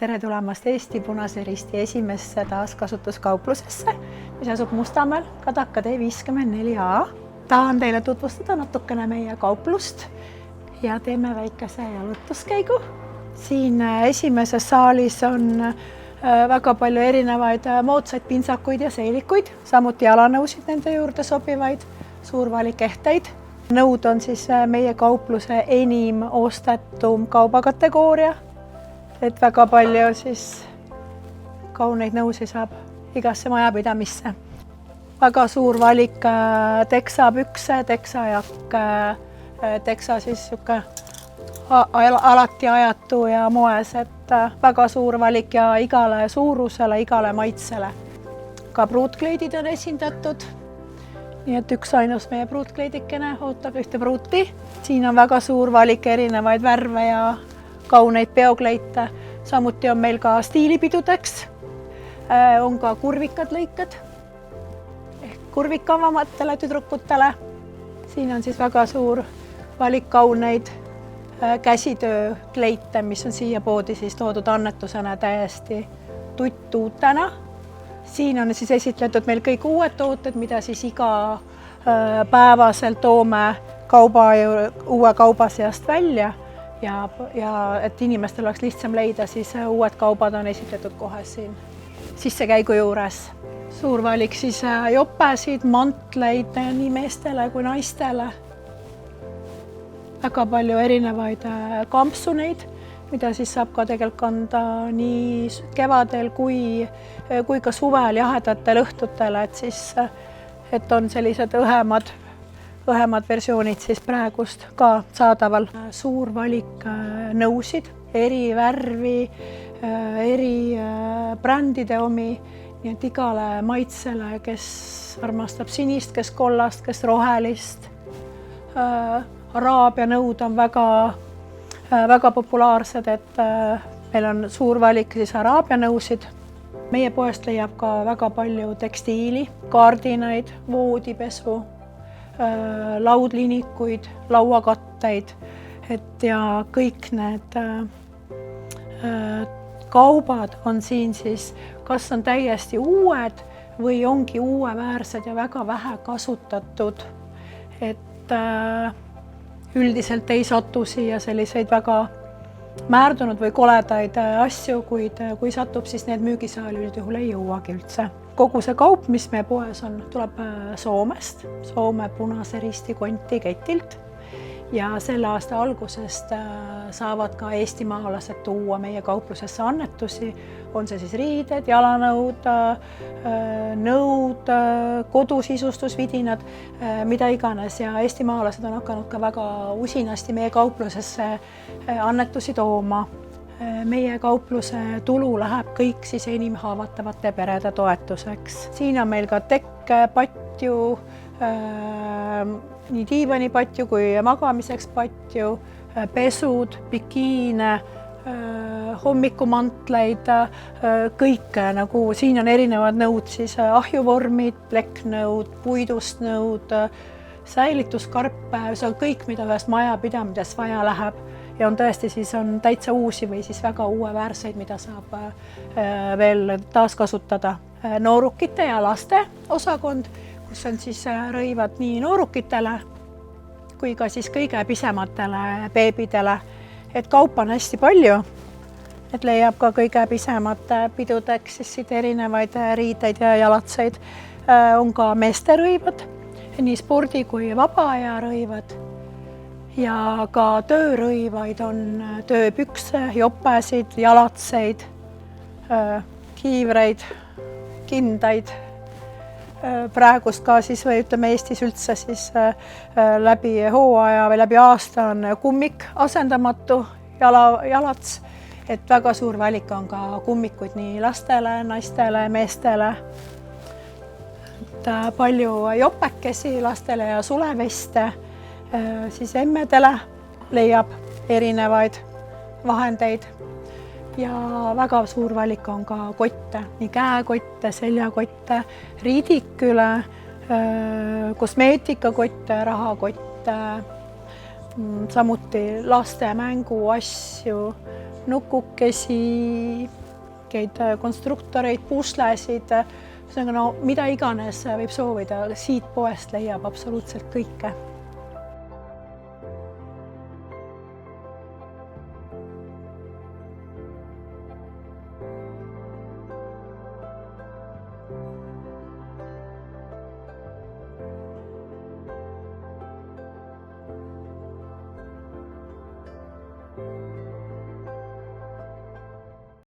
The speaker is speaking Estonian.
tere tulemast Eesti Punase Risti esimesse taaskasutuskauplusesse, mis asub Mustamäel, Kadaka tee 54A. Tahan teile tutvustada natukene meie kauplust ja teeme väikese jalutuskäigu. Siin esimeses saalis on väga palju erinevaid moodsaid pintsakuid ja seelikuid, samuti jalanõusid nende juurde sobivaid, suur valik ehteid. Nõud on siis meie kaupluse enim ostetum kaubakategooria, et väga palju siis kauneid nõusi saab igasse majapidamisse. Väga suur valik teksapükse, teksajakk, teksa siis alati ajatu ja moes, et väga suur valik ja igale suurusele, igale maitsele. Ka pruutkleidid on esindatud, nii et üks ainus meie pruutkleidikene ootab ühte pruuti. Siin on väga suur valik erinevaid värve ja kauneid peokleite. Samuti on meil ka stiilipidudeks, on ka kurvikad lõiked ehk kurvikavamatele tüdrukutele. Siin on siis väga suur valik kauneid käsitöökleite, mis on siia poodi siis toodud annetusena täiesti tuttuutena. Siin on siis esitletud meil kõik uued tooted, mida siis iga päevaselt toome uue kauba seast välja ja et inimestel oleks lihtsam leida, siis uued kaubad on esitletud kohe siin sissekäigu juures. Suur valik siis jopesid, mantleid nii meestele kui naistele. Väga palju erinevaid kampsuneid, mida siis saab ka tegelikult kanda nii kevadel kui ka suvel jahedatel õhtutel, et on sellised õhemad versioonid siis praegust ka saadaval. Suur valik nõusid, eri värvi, eri brändide omi, nii et igale maitsele, kes armastab sinist, kes kollast, kes rohelist. Araabia nõud on väga populaarsed, et meil on suur valik siis araabia nõusid. Meie poest leiab ka väga palju tekstiili, kaardinaid, voodipesu, laudlinikuid, lauakatteid, ja kõik need kaubad on siin siis, kas on täiesti uued või ongi uueväärsed ja väga vähe kasutatud, et üldiselt ei satu siia selliseid väga määrdunud või koledaid asju, kuid kui satub, siis need müügisaali üldjuhul ei jõuagi üldse. Kogu see kaup, mis meie poes on, tuleb Soomest, Soome Punase Risti kontiketilt ja selle aasta algusest saavad ka eestimaalased tuua meie kauplusesse annetusi, on see siis riided, jalanõud, nõud, kodusistustusvidinad, mida iganes, ja eestimaalased on hakanud ka väga usinasti meie kauplusesse annetusi tooma. Meie kaupluse tulu läheb kõik siis enim haavatavate perede toetuseks. Siin on meil ka tekkpatju, nii diivanipatju kui magamiseks patju, pesud, bikiine, hommikumantleid, kõik nagu siin on erinevad nõud, siis ahjuvormid, plekknõud, puidust nõud, säilituskarpe, see on kõik, mida ühest majapidamises vaja läheb. Ja on tõesti siis on täitsa uusi või siis väga uueväärseid, mida saab veel taaskasutada. Noorukite ja laste osakond, kus on siis rõivad nii noorukitele kui ka siis kõige pisematele beebidele. Et kaupa on hästi palju, et leiab ka kõige pisemate pidudeks siis erinevaid riideid ja jalatseid. On ka meeste rõivad, nii spordi kui vabaaja rõivad. Ja ka töörõivaid on tööpükse, jopesid, jalatseid, kiivreid, kindaid. Praegust ka siis või ütleme Eestis üldse siis läbi hooaja või läbi aasta on kummik asendamatu jalats, et väga suur valik on ka kummikuid nii lastele, naistele, meestele. Palju jopekesi lastele ja suleveste. Siis emmedele leiab erinevaid vahendeid ja väga suur valik on ka kotte, nii käekotte, seljakotte, riidiküle, kosmeetikakotte, rahakotte, samuti laste mänguasju, nukukesi, konstruktoreid, puslesid, no mida iganes võib soovida, siit poest leiab absoluutselt kõike.